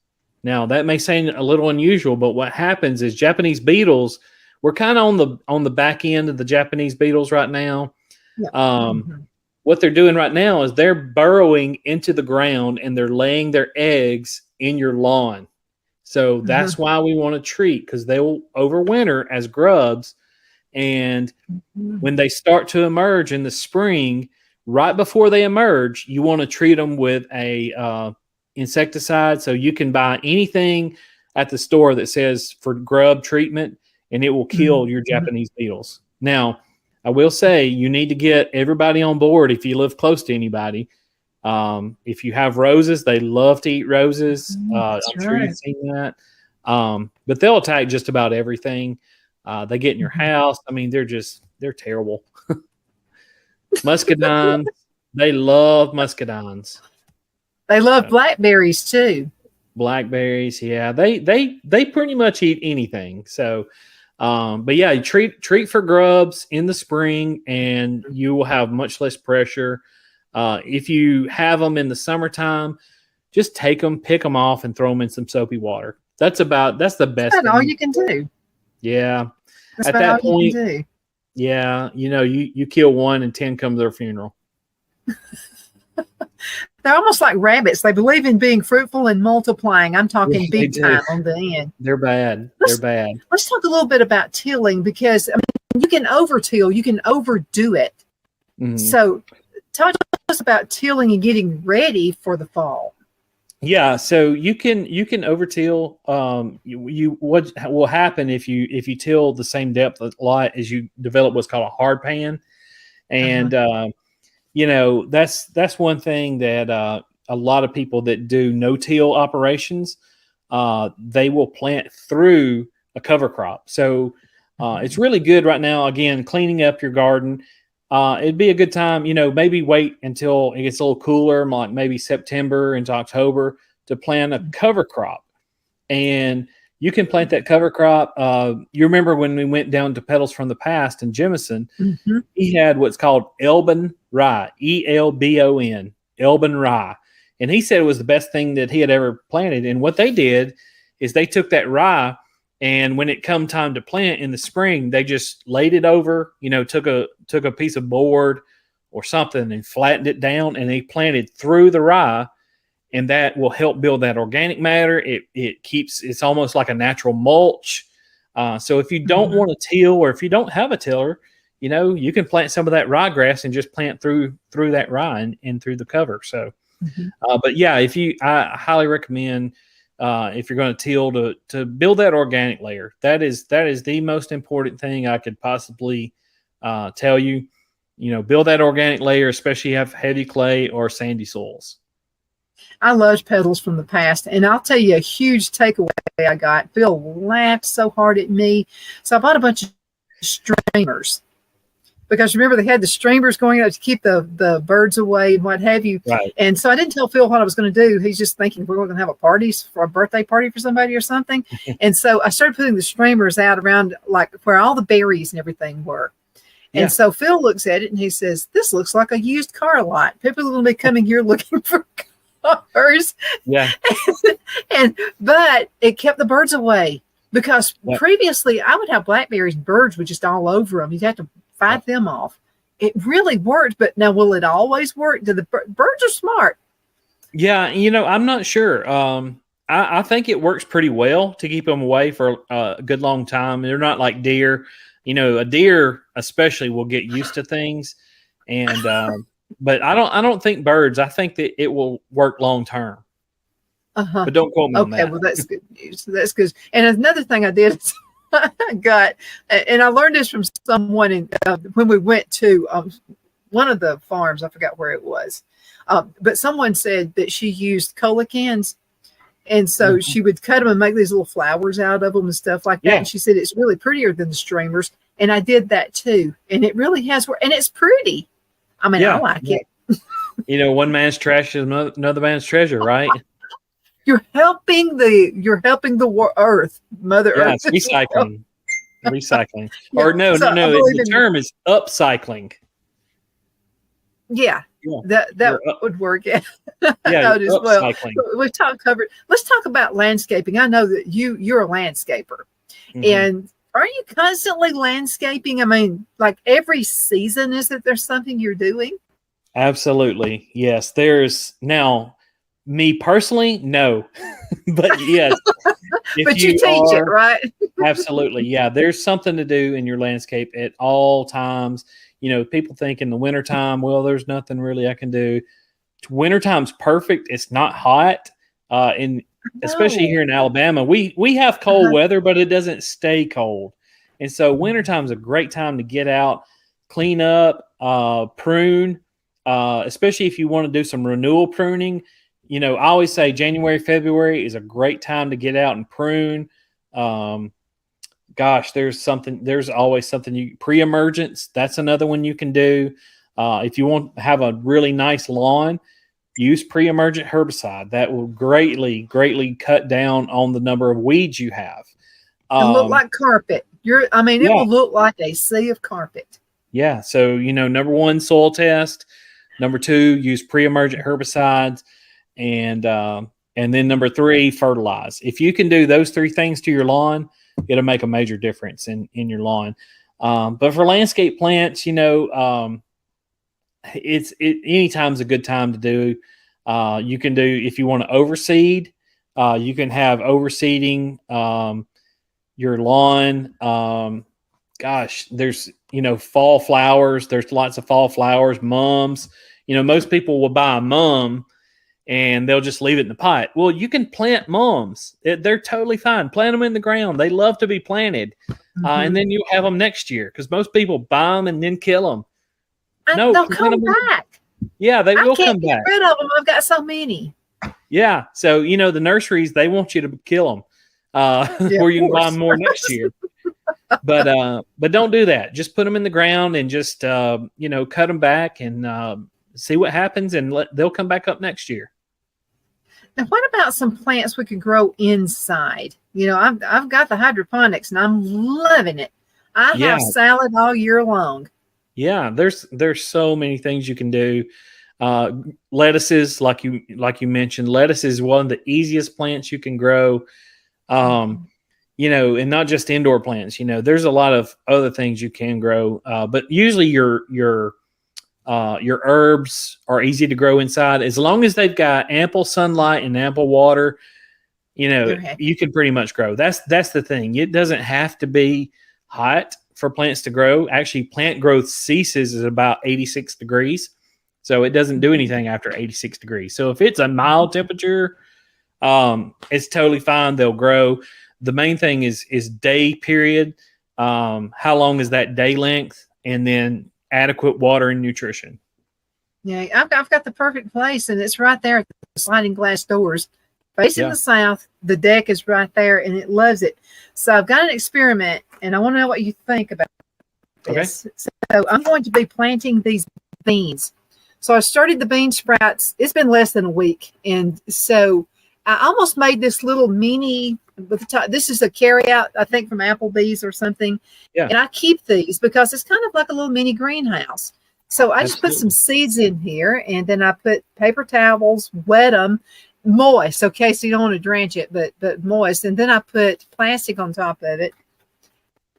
S2: Now, that may seem a little unusual, but what happens is Japanese beetles, we're kind of on the back end of the Japanese beetles right now. Yeah. What they're doing right now is they're burrowing into the ground, and they're laying their eggs in your lawn. So that's why we want to treat, because they will overwinter as grubs. And when they start to emerge in the spring, right before they emerge, you want to treat them with a insecticide. So you can buy anything at the store that says for grub treatment, and it will kill your Japanese beetles. Now, I will say you need to get everybody on board if you live close to anybody. If you have roses, they love to eat roses. I'm sure you've seen that. But they'll attack just about everything. They get in your house. I mean, they're terrible. Muscadines, they love muscadines.
S1: They love blackberries too.
S2: Blackberries, yeah. They pretty much eat anything. So, but yeah, you treat for grubs in the spring, and you will have much less pressure. If you have them in the summertime, just take them, pick them off, and throw them in some soapy water. That's the best. That's
S1: all you can do.
S2: Yeah.
S1: That's
S2: at that
S1: all
S2: point,
S1: you can do.
S2: Yeah, you kill one and 10 come to their funeral.
S1: They're almost like rabbits. They believe in being fruitful and multiplying. I'm talking big time on the end.
S2: They're bad. Bad.
S1: Let's talk a little bit about tilling, because you can over-till, you can overdo it. So talk to us about tilling and getting ready for the fall.
S2: Yeah, so you can over-till. What will happen if you till the same depth a lot as you develop what's called a hard pan, and that's one thing that a lot of people that do no-till operations, they will plant through a cover crop. So it's really good right now. Again, cleaning up your garden. It'd be a good time, maybe wait until it gets a little cooler, like maybe September into October, to plant a cover crop. And you can plant that cover crop. You remember when we went down to Petals from the Past in Jemison, he had what's called Elbin rye, ELBON, Elbin rye. And he said it was the best thing that he had ever planted. And what they did is they took that rye, and when it come time to plant in the spring, they just laid it over, took a piece of board or something and flattened it down, and they planted through the rye, and that will help build that organic matter. It's almost like a natural mulch. So if you don't want to till, or if you don't have a tiller, you can plant some of that ryegrass and just plant through that rye and through the cover. So, but yeah, I highly recommend, if you're going to till, to build that organic layer. That is the most important thing I could possibly tell you. Build that organic layer, especially if you have heavy clay or sandy soils.
S1: I love Petals from the Past, and I'll tell you a huge takeaway I got. Phil laughed so hard at me, so I bought a bunch of streamers. because remember they had the streamers going up to keep the birds away and what have you.
S2: Right.
S1: And so I didn't tell Phil what I was going to do. He's just thinking we're going to have a birthday party for somebody or something. And so I started putting the streamers out around like where all the berries and everything were.
S2: Yeah.
S1: And so Phil looks at it and he says, "This looks like a used car lot. People are going to be coming here looking for cars."
S2: Yeah.
S1: But it kept the birds away because
S2: Yep.
S1: previously I would have blackberries and birds would just all over them. You'd have to fight them off. It really worked, but now will it always work? Do the birds are smart?
S2: Yeah, I'm not sure. I think it works pretty well to keep them away for a good long time. They're not like deer. A deer especially will get used to things, and but I don't think birds. I think that it will work long term.
S1: Uh-huh.
S2: But don't quote me on
S1: Okay,
S2: that.
S1: well that's good news. That's good. And another thing I did is I got, and I learned this from someone when we went to one of the farms. I forgot where it was, but someone said that she used cola cans, and so she would cut them and make these little flowers out of them and stuff like that.
S2: Yeah.
S1: And she said it's really prettier than the streamers, and I did that too, and it really has worked, and it's pretty. I mean, I like it.
S2: One man's trash is another man's treasure, right?
S1: You're helping the earth, Mother
S2: Yeah,
S1: Earth.
S2: it's recycling. Recycling.
S1: Yeah,
S2: Or no,
S1: so I believe
S2: the
S1: in-
S2: term is upcycling.
S1: Yeah,
S2: Yeah.
S1: that would work. Yeah,
S2: Yeah,
S1: as well.
S2: upcycling.
S1: We've covered. Let's talk about landscaping. I know that you're a landscaper,
S2: Mhm.
S1: and are you constantly landscaping? I mean, like every season, is it there's something you're doing?
S2: Absolutely. Yes. There's now me personally, no. But yes. if
S1: But you teach it, right?
S2: Absolutely. Yeah. There's something to do in your landscape at all times. People think in the wintertime, well, there's nothing really I can do. Wintertime's perfect. It's not hot. Especially
S1: No.
S2: here in Alabama. We have cold
S1: Uh-huh.
S2: weather, but it doesn't stay cold. And so wintertime's a great time to get out, clean up, prune, especially if you want to do some renewal pruning. I always say January, February is a great time to get out and prune. There's always something pre-emergence. That's another one you can do. If you want to have a really nice lawn, use pre-emergent herbicide. That will greatly, greatly cut down on the number of weeds you have.
S1: It look like carpet. It
S2: Yeah.
S1: will look like a sea of carpet.
S2: Yeah. So, number one, soil test. Number two, use pre-emergent herbicides. And then number three, fertilize. If you can do those three things to your lawn, it'll make a major difference in your lawn. But for landscape plants, anytime's a good time to do. You can do, if you want to overseed, you can have overseeding your lawn. There's, fall flowers. There's lots of fall flowers, mums. Most people will buy a mum and they'll just leave it in the pot. Well, you can plant mums. They're totally fine. Plant them in the ground. They love to be planted. And then you'll have them next year because most people buy them and then kill them. No,
S1: they'll
S2: plant
S1: come
S2: 'em in-
S1: back.
S2: Yeah, they will
S1: I can't
S2: come
S1: get
S2: back.
S1: rid of them. I've got so many.
S2: Yeah. So, the nurseries, they want you to kill them where you can buy them more next year. But don't do that. Just put them in the ground and just, cut them back and see what happens and they'll come back up next year.
S1: Now, what about some plants we could grow inside? I've got the hydroponics and I'm loving it. I
S2: Yeah.
S1: have salad all year long.
S2: Yeah, there's so many things you can do. Lettuces, like you mentioned, lettuce is one of the easiest plants you can grow. And not just indoor plants. There's a lot of other things you can grow, but usually your herbs are easy to grow inside as long as they've got ample sunlight and ample water. You can pretty much grow. That's the thing. It doesn't have to be hot for plants to grow. Actually, plant growth ceases at about 86 degrees. So it doesn't do anything after 86 degrees. So if it's a mild temperature, it's totally fine. They'll grow. The main thing is day period. How long is that day length? And then adequate water and nutrition.
S1: Yeah, I've got the perfect place, and it's right there at the sliding glass doors, facing the south. The deck is right there, and it loves it. So I've got an experiment, and I want to know what you think about
S2: Okay.
S1: this. So I'm going to be planting these beans. So I started the bean sprouts. It's been less than a week. And so I almost made this little mini, this is a carry out, I think from Applebee's or something.
S2: Yeah.
S1: And I keep these because it's kind of like a little mini greenhouse. So I just put some seeds in here, and then I put paper towels, wet them, moist, okay, so you don't want to drench it, but moist. And then I put plastic on top of it.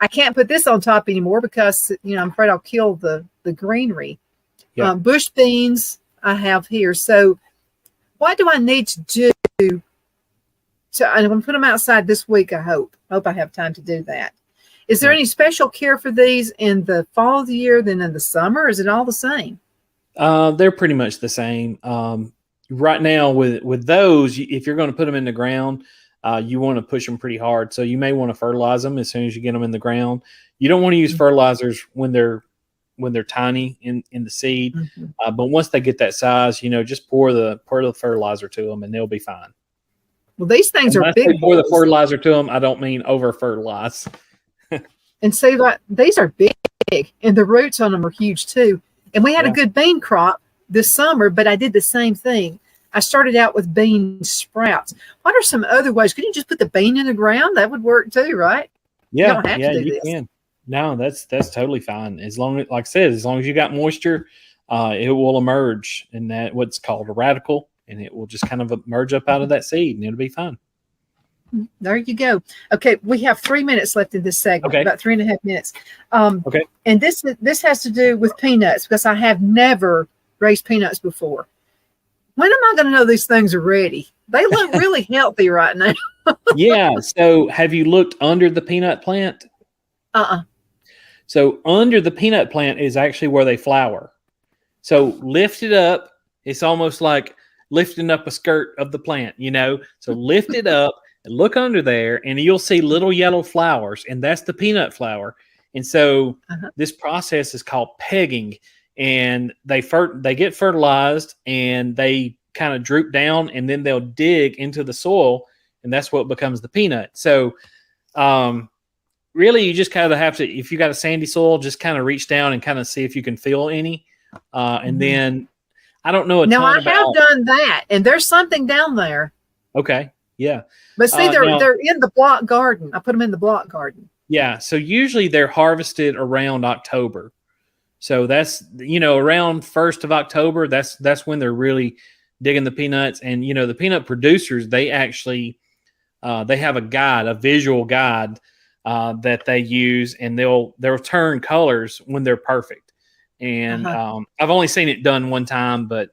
S1: I can't put this on top anymore because, I'm afraid I'll kill the greenery.
S2: Yeah.
S1: Bush beans I have here. So what do I need to do? So I'm going to put them outside this week, I hope. I hope I have time to do that. Is there any special care for these in the fall of the year than in the summer? Or is it all the same?
S2: They're pretty much the same. Right now with those, if you're going to put them in the ground, you want to push them pretty hard. So you may want to fertilize them as soon as you get them in the ground. You don't want to use fertilizers when they're tiny in the seed.
S1: Mm-hmm.
S2: But once they get that size, just pour the fertilizer to them and they'll be fine.
S1: Well, these things
S2: And
S1: are
S2: when I say
S1: big.
S2: pour the fertilizer to them, I don't mean over fertilize.
S1: And see, like, these are big, and the roots on them are huge too. And we had a good bean crop this summer, but I did the same thing. I started out with bean sprouts. What are some other ways? Could you just put the bean in the ground? That would work too, right?
S2: Yeah,
S1: You don't have to do
S2: you
S1: this.
S2: can. No, that's totally fine. As long as, like I said, as long as you got moisture, it will emerge in that what's called a radicle, and it will just kind of emerge up out of that seed, and it'll be fine.
S1: There you go. Okay, we have 3 minutes left in this segment,
S2: Okay.
S1: about 3.5 minutes.
S2: Okay.
S1: And this has to do with peanuts because I have never raised peanuts before. When am I going to know these things are ready? They look really healthy right now.
S2: Yeah. So have you looked under the peanut plant? So under the peanut plant is actually where they flower. So lift it up. It's almost like lifting up a skirt of the plant, So lift it up and look under there, and you'll see little yellow flowers, and that's the peanut flower. And so this process is called pegging, and they get fertilized, and they kind of droop down, and then they'll dig into the soil, and that's what becomes the peanut. So really, you just kind of have to, if you got a sandy soil, just kind of reach down and kind of see if you can feel any. And then I don't know
S1: Now, I
S2: ton about.
S1: have done that, and there's something down there.
S2: Okay. Yeah.
S1: But see, they're
S2: now-
S1: in the block garden. I put them in the block garden.
S2: Yeah. So usually they're harvested around October. So that's, around 1st of October, that's when they're really digging the peanuts. And, the peanut producers, they actually, they have a visual guide that they use, and they'll turn colors when they're perfect. And I've only seen it done one time, but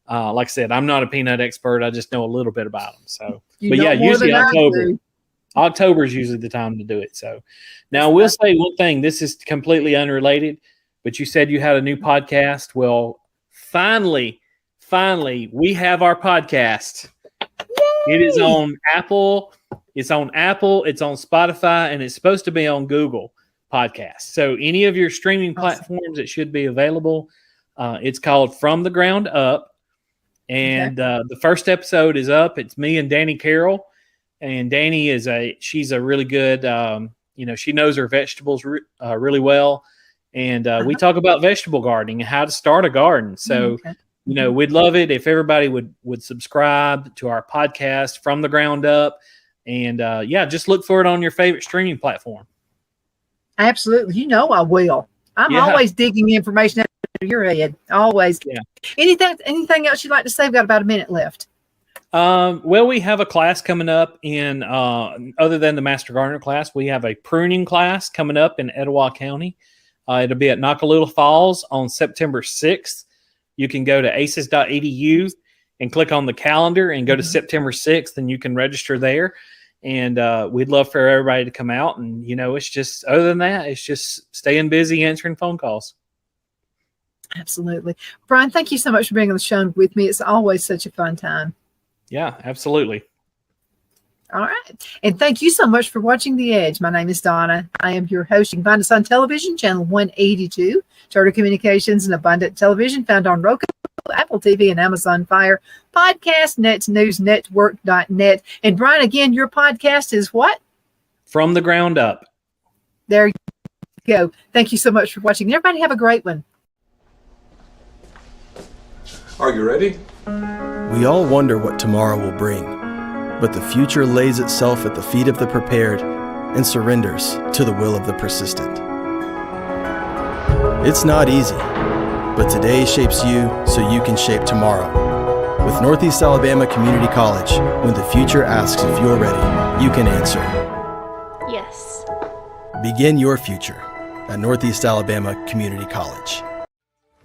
S2: like I said, I'm not a peanut expert. I just know a little bit about them. So,
S1: You know more
S2: usually
S1: than I
S2: October.
S1: do.
S2: October is usually the time to do it. So now we'll say one thing. This is completely unrelated, but you said you had a new podcast. Well, finally, we have our podcast. It is on Apple. It's on Spotify, and it's supposed to be on Google Podcasts. So any of your streaming platforms, it should be available. It's called From the Ground Up. And the first episode is up. It's me and Danny Carroll. And Danny she's a really good, she knows her vegetables really well. And we talk about vegetable gardening and how to start a garden. So, we'd love it if everybody would subscribe to our podcast From the Ground Up. And just look for it on your favorite streaming platform.
S1: Absolutely. I will. I'm always digging information out of your head. Always.
S2: Yeah.
S1: Anything else you'd like to say? We've got about a minute left.
S2: Well, we have a class coming up in, other than the Master Gardener class, we have a pruning class coming up in Etowah County. It'll be at Nakalula Falls on September 6th. You can go to aces.edu and click on the calendar and go to September 6th, and you can register there. And we'd love for everybody to come out. And, it's just, other than that, it's just staying busy answering phone calls.
S1: Absolutely. Brian, thank you so much for being on the show with me. It's always such a fun time.
S2: Yeah, absolutely.
S1: All right. And thank you so much for watching The Edge. My name is Donna. I am your host. You can find us on television, channel 182, Charter Communications and Abundant Television, found on Roku, Apple TV, and Amazon Fire, podcast, netsnewsnetwork.net. And Brian, again, your podcast is what?
S2: From the Ground Up.
S1: There go. Thank you so much for watching. Everybody have a great one.
S4: Are you ready?
S5: We all wonder what tomorrow will bring, but the future lays itself at the feet of the prepared and surrenders to the will of the persistent. It's not easy, but today shapes you so you can shape tomorrow. With Northeast Alabama Community College, when the future asks if you're ready, you can answer.
S6: Yes.
S5: Begin your future at Northeast Alabama Community College.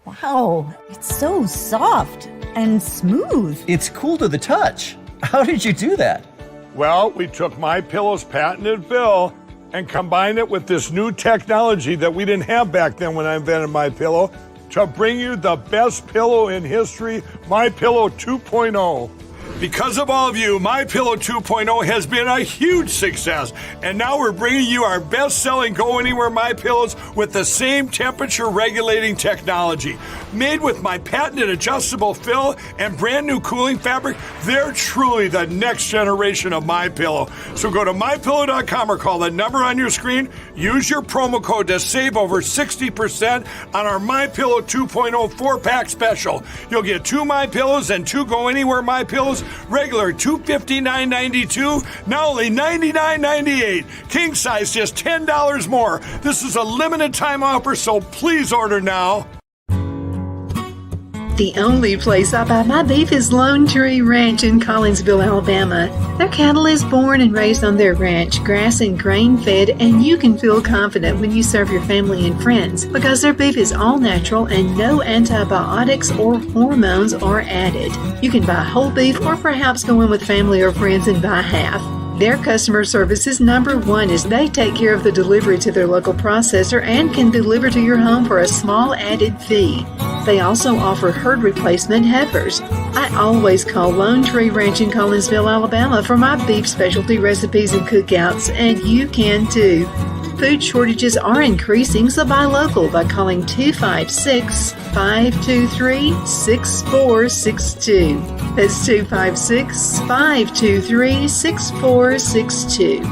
S7: Wow, it's so soft and smooth.
S8: It's cool to the touch. How did you do that?
S9: Well, we took MyPillow's patented fill and combined it with this new technology that we didn't have back then when I invented MyPillow to bring you the best pillow in history, MyPillow 2.0. Because of all of you, MyPillow 2.0 has been a huge success. And now we're bringing you our best-selling Go Anywhere MyPillows with the same temperature-regulating technology. Made with my patented adjustable fill and brand new cooling fabric, they're truly the next generation of MyPillow. So go to MyPillow.com or call the number on your screen. Use your promo code to save over 60% on our MyPillow 2.0 4-pack special. You'll get 2 MyPillows and 2 Go Anywhere MyPillows. Regular $259.92, now only $99.98. King size just $10 more. This is a limited time offer, so please order now.
S1: The only place I buy my beef is Lone Tree Ranch in Collinsville, Alabama. Their cattle is born and raised on their ranch, grass and grain fed, and you can feel confident when you serve your family and friends because their beef is all natural and no antibiotics or hormones are added. You can buy whole beef or perhaps go in with family or friends and buy half. Their customer service is #1 as they take care of the delivery to their local processor and can deliver to your home for a small added fee. They also offer herd replacement heifers. I always call Lone Tree Ranch in Collinsville, Alabama for my beef specialty recipes and cookouts, and you can too. Food shortages are increasing, so buy local by calling 256-523-6462. That's 256-523-6462.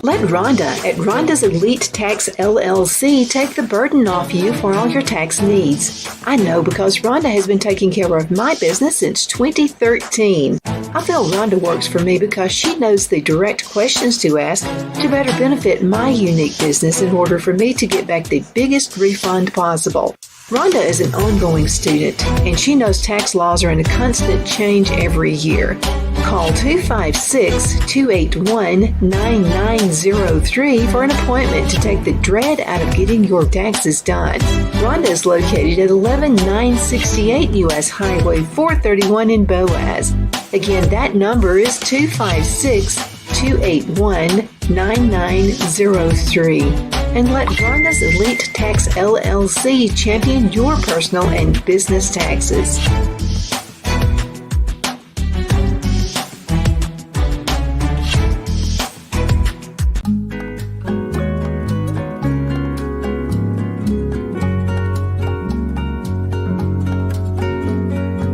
S1: Let Rhonda at Rhonda's Elite Tax LLC take the burden off you for all your tax needs. I know because Rhonda has been taking care of my business since 2013. I feel Rhonda works for me because she knows the direct questions to ask to better benefit my unique business in order for me to get back the biggest refund possible. Rhonda is an ongoing student, and she knows tax laws are in a constant change every year. Call 256-281-9903 for an appointment to take the dread out of getting your taxes done. Rhonda is located at 11968 U.S. Highway 431 in Boaz. Again, that number is 256-281-9903. And let Rhonda's Elite Tax LLC champion your personal and business taxes.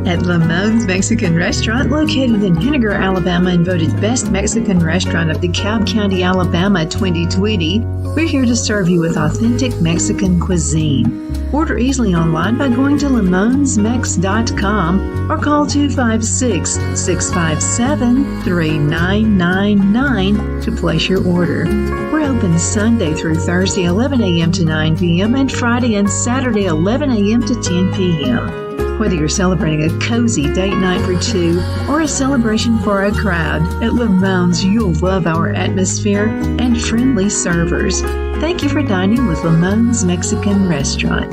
S1: At Lamone's Mexican Restaurant, located in Henniger, Alabama, and voted Best Mexican Restaurant of DeKalb County, Alabama 2020, we're here to serve you with authentic Mexican cuisine. Order easily online by going to lamonsmex.com or call 256-657-3999 to place your order. We're open Sunday through Thursday 11 a.m. to 9 p.m. and Friday and Saturday 11 a.m. to 10 p.m. Whether you're celebrating a cozy date night for two or a celebration for a crowd, at Lamone's you'll love our atmosphere and friendly servers. Thank you for dining with Lamone's Mexican Restaurant.